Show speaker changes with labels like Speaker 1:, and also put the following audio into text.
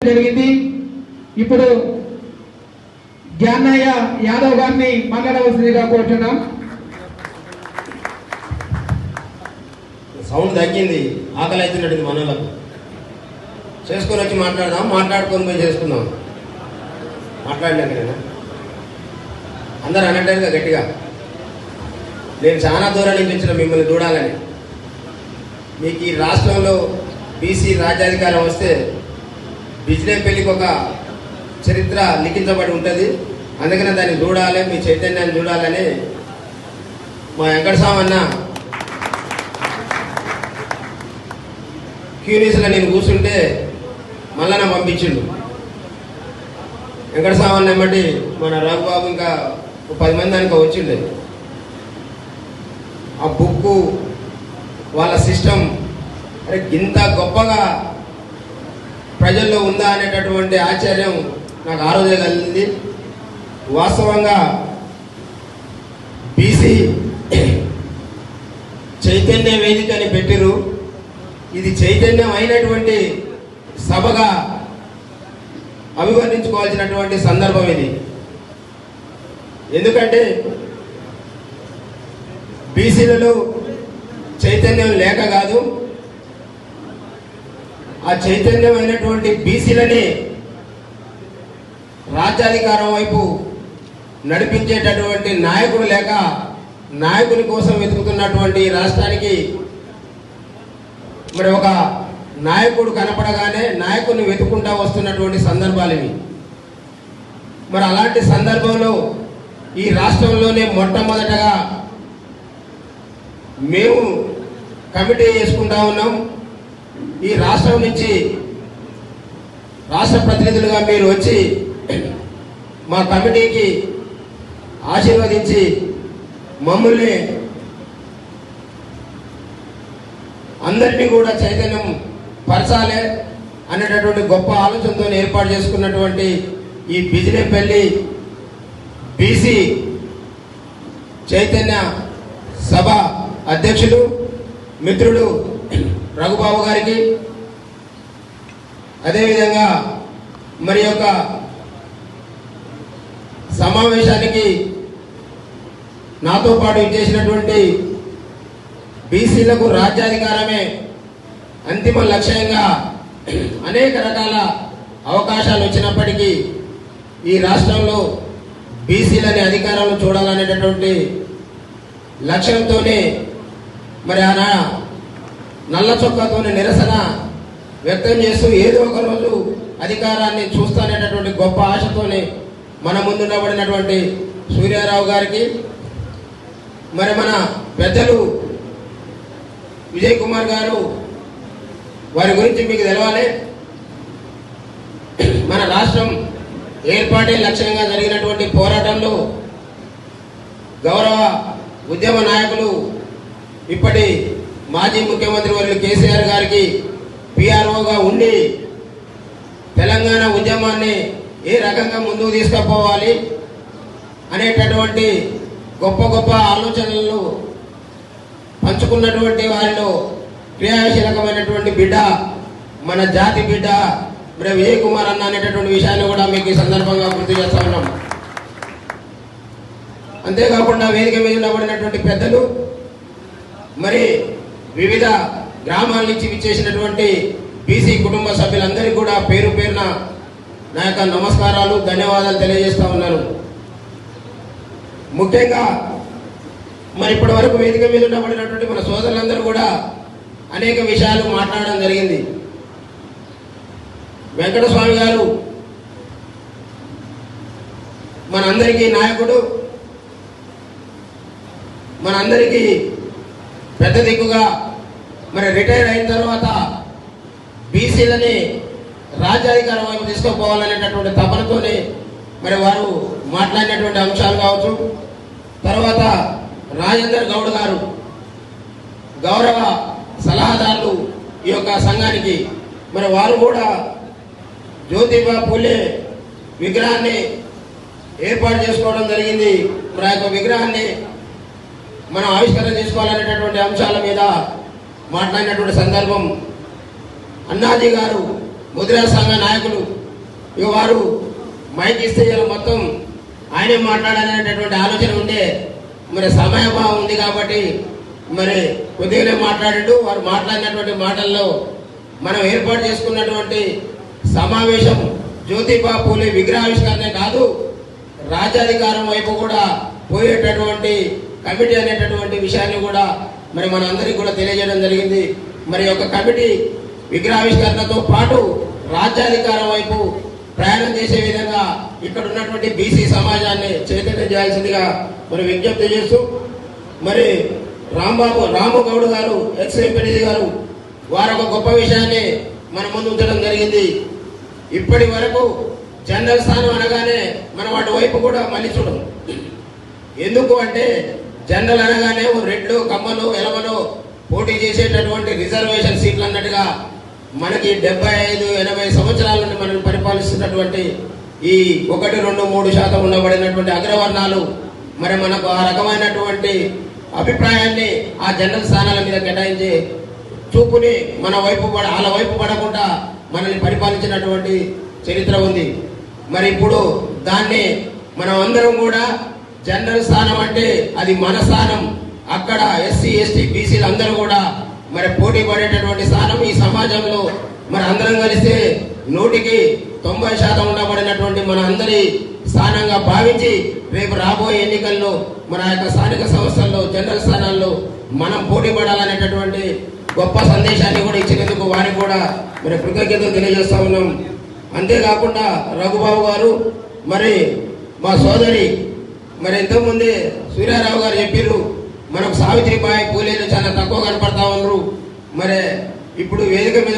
Speaker 1: జరిగింది. ఇప్పుడు జ్ఞానయ్య యాదవ్ గారిని మాట్లాడవలసిందిగా కోరుతున్నాం.
Speaker 2: సౌండ్ తగ్గింది, ఆకలి అవుతున్నట్టు మనలకు. చేసుకొని వచ్చి మాట్లాడదాం, మాట్లాడుకొని పోయి చేసుకుందాం. మాట్లాడలేక నేను అందరూ అనట్లేదుగా గట్టిగా. నేను చాలా దూరం నుంచి వచ్చిన మిమ్మల్ని చూడాలని. మీకు ఈ రాష్ట్రంలో బీసీ రాజ్యాధికారం వస్తే బిజినేపల్లికి ఒక చరిత్ర లిఖించబడి ఉంటుంది. అందుకనే దాన్ని చూడాలి, మీ చైతన్యాన్ని చూడాలని మా వెంకటస్వామి అన్న క్యూనిస్లో నేను కూర్చుంటే మళ్ళా పంపించిండు. వెంకటస్వామి అన్న బట్టి మన రఘుబాబు ఇంకా 10 మంది దానికి వచ్చిండే. ఆ బుక్కు వాళ్ళ సిస్టమ్ అరే ఇంత గొప్పగా ప్రజల్లో ఉందా అనేటటువంటి ఆశ్చర్యం నాకు ఆ రోజే కలిగింది. వాస్తవంగా బీసీ చైతన్య వేదిక అని పెట్టిరు. ఇది చైతన్యం అయినటువంటి సభగా అభివర్ణించుకోవాల్సినటువంటి సందర్భం ఇది. ఎందుకంటే బీసీలలో చైతన్యం లేక కాదు, ఆ చైతన్యం అయినటువంటి బీసీలని రాజ్యాధికారం వైపు నడిపించేటటువంటి నాయకుడు లేక నాయకుని కోసం వెతుకుతున్నటువంటి రాష్ట్రానికి మరి ఒక నాయకుడు కనపడగానే నాయకుడిని వెతుకుంటా వస్తున్నటువంటి సందర్భాలు ఇవి. మరి అలాంటి సందర్భంలో ఈ రాష్ట్రంలోనే మొట్టమొదటగా మేము కమిటీ చేసుకుంటా ఉన్నాం. ఈ రాష్ట్రం నుంచి రాష్ట్ర ప్రతినిధులుగా మీరు వచ్చి మా కమిటీకి ఆశీర్వదించి మమ్మల్ని అందరినీ కూడా చైతన్యం పరచాలి అనేటటువంటి గొప్ప ఆలోచనతో ఏర్పాటు చేసుకున్నటువంటి ఈ బిజినేపల్లి బీసీ చైతన్య సభ అధ్యక్షుడు మిత్రుడు రఘుబాబు గారికి, అదేవిధంగా మరి యొక్క సమావేశానికి నాతో పాటు ఇచ్చేసినటువంటి బీసీలకు రాజ్యాధికారమే అంతిమ లక్ష్యంగా అనేక రకాల అవకాశాలు వచ్చినప్పటికీ ఈ రాష్ట్రంలో బీసీలని అధికారంలో చూడాలనేటటువంటి లక్ష్యంతోనే మరి ఆ నల్ల చొక్కాతోనే నిరసన వ్యక్తం చేస్తూ ఏదో ఒక రోజు అధికారాన్ని చూస్తానేటటువంటి గొప్ప ఆశతోనే మన ముందు నిలబడినటువంటి సూర్యారావు గారికి, మరి మన పెద్దలు విజయ్ కుమార్ గారు, వారి గురించి మీకు తెలవాలి. మన రాష్ట్రం ఏర్పాటే లక్ష్యంగా జరిగినటువంటి పోరాటంలో గౌరవ ఉద్యమ నాయకులు ఇప్పటి మాజీ ముఖ్యమంత్రి వర్యులు కేసీఆర్ గారికి పిఆర్ఓగా ఉండి తెలంగాణ ఉద్యమాన్ని ఏ రకంగా ముందుకు తీసుకుపోవాలి అనేటటువంటి గొప్ప గొప్ప ఆలోచనలు పంచుకున్నటువంటి వారిలో క్రియాశీలకమైనటువంటి బిడ్డ, మన జాతి బిడ్డ మరి విజయ్ కుమార్ అన్న అనేటటువంటి విషయాన్ని కూడా మీకు ఈ సందర్భంగా గుర్తు చేస్తా ఉన్నాం. అంతేకాకుండా వేదిక మీద నిలబడినటువంటి పెద్దలు, మరి వివిధ గ్రామాల నుంచి విచ్చేసినటువంటి బీసీ కుటుంబ సభ్యులందరికీ కూడా పేరు పేరున నా యొక్క నమస్కారాలు, ధన్యవాదాలు తెలియజేస్తా ఉన్నాను. ముఖ్యంగా మరి ఇప్పటి వరకు వేదిక మీద ఉండబడినటువంటి మన సోదరులందరూ కూడా అనేక విషయాలు మాట్లాడడం జరిగింది. వెంకటస్వామి గారు మనందరికీ నాయకుడు, మనందరికీ పెద్ద దిక్కుగా మరి రిటైర్ అయిన తర్వాత బీసీలని రాజ్యాధికారం వైపు తీసుకుపోవాలనేటటువంటి తపనతోనే మరి వారు మాట్లాడినటువంటి అంశాలు కావచ్చు. తర్వాత రాజేందర్ గౌడ్ గారు గౌరవ సలహాదారులు ఈ యొక్క సంఘానికి, మరి వారు కూడా జ్యోతిబా పూలే విగ్రహాన్ని ఏర్పాటు చేసుకోవడం జరిగింది. మరి ఆ యొక్క విగ్రహాన్ని మనం ఆవిష్కరణ చేసుకోవాలనేటటువంటి అంశాల మీద మాట్లాడినటువంటి సందర్భం. అన్నాజీ గారు ముద్రా సంఘ నాయకులు ఇక వారు మైక్ ఇస్తే ఇలా మొత్తం ఆయనే మాట్లాడాలనేటటువంటి ఆలోచన ఉండే మరి సమయభావం ఉంది కాబట్టి మరి కొద్దిగానే మాట్లాడిండు. వారు మాట్లాడినటువంటి మాటల్లో మనం ఏర్పాటు చేసుకున్నటువంటి సమావేశం జ్యోతిబా పూలే విగ్రహావిష్కరణే కాదు, రాజ్యాధికారం వైపు కూడా పోయేటటువంటి కమిటీ అనేటటువంటి విషయాన్ని కూడా మరి మన అందరికీ కూడా తెలియజేయడం జరిగింది. మరి యొక్క కమిటీ విగ్రహావిష్కరణతో పాటు రాజ్యాధికారం వైపు ప్రయాణం చేసే విధంగా ఇక్కడ ఉన్నటువంటి బీసీ సమాజాన్ని చైతన్యం చేయాల్సిందిగా మరి విజ్ఞప్తి చేస్తూ, మరి రాము గౌడ్ గారు ఎక్స్ ఎంపీడీ గారు వారు ఒక గొప్ప విషయాన్ని మన ముందు ఉంచడం జరిగింది. ఇప్పటి వరకు జనరల్ స్థానం అనగానే మనం అటు వైపు కూడా మళ్ళీ చూడము. ఎందుకు అంటే జనరల్ అనగానే రెడ్లు కమ్మలు ఎలమలు పోటీ చేసేటటువంటి రిజర్వేషన్ సీట్లు అన్నట్టుగా మనకి 75-80 సంవత్సరాల నుండి మనం పరిపాలిస్తున్నటువంటి ఈ 1-2-3% ఉండబడినటువంటి అగ్రవర్ణాలు మరి మనకు ఆ రకమైనటువంటి అభిప్రాయాన్ని ఆ జనరల్ స్థానాల మీద కేటాయించి చూపుని మన వైపు వాళ్ళ వైపు పడకుండా మనల్ని పరిపాలించినటువంటి చరిత్ర ఉంది. మరి ఇప్పుడు దాన్ని మనం అందరం కూడా జనరల్ స్థానం అంటే అది మన స్థానం, అక్కడ ఎస్సీ ఎస్టీ బీసీలు అందరూ కూడా మరి పోటీ పడేటటువంటి స్థానం. ఈ సమాజంలో మరి అందరం కలిస్తే 100% ఉండబడినటువంటి మన అందరి స్థానంగా భావించి రేపు రాబోయే ఎన్నికల్లో మన యొక్క స్థానిక సంస్థల్లో జనరల్ స్థానాల్లో మనం పోటీ పడాలనేటటువంటి గొప్ప సందేశాన్ని కూడా ఇచ్చినందుకు వారికి కూడా మరి కృతజ్ఞతలు తెలియజేస్తా ఉన్నాం. అంతేకాకుండా రఘుబాబు గారు మరి మా సోదరి మరి ఇంతకుముందే సూర్యారావు గారు చెప్పారు, మనకు సావిత్రిబాయి పూలేలు చాలా తక్కువ కనపడతా ఉన్నారు. మరి ఇప్పుడు వేదిక మీద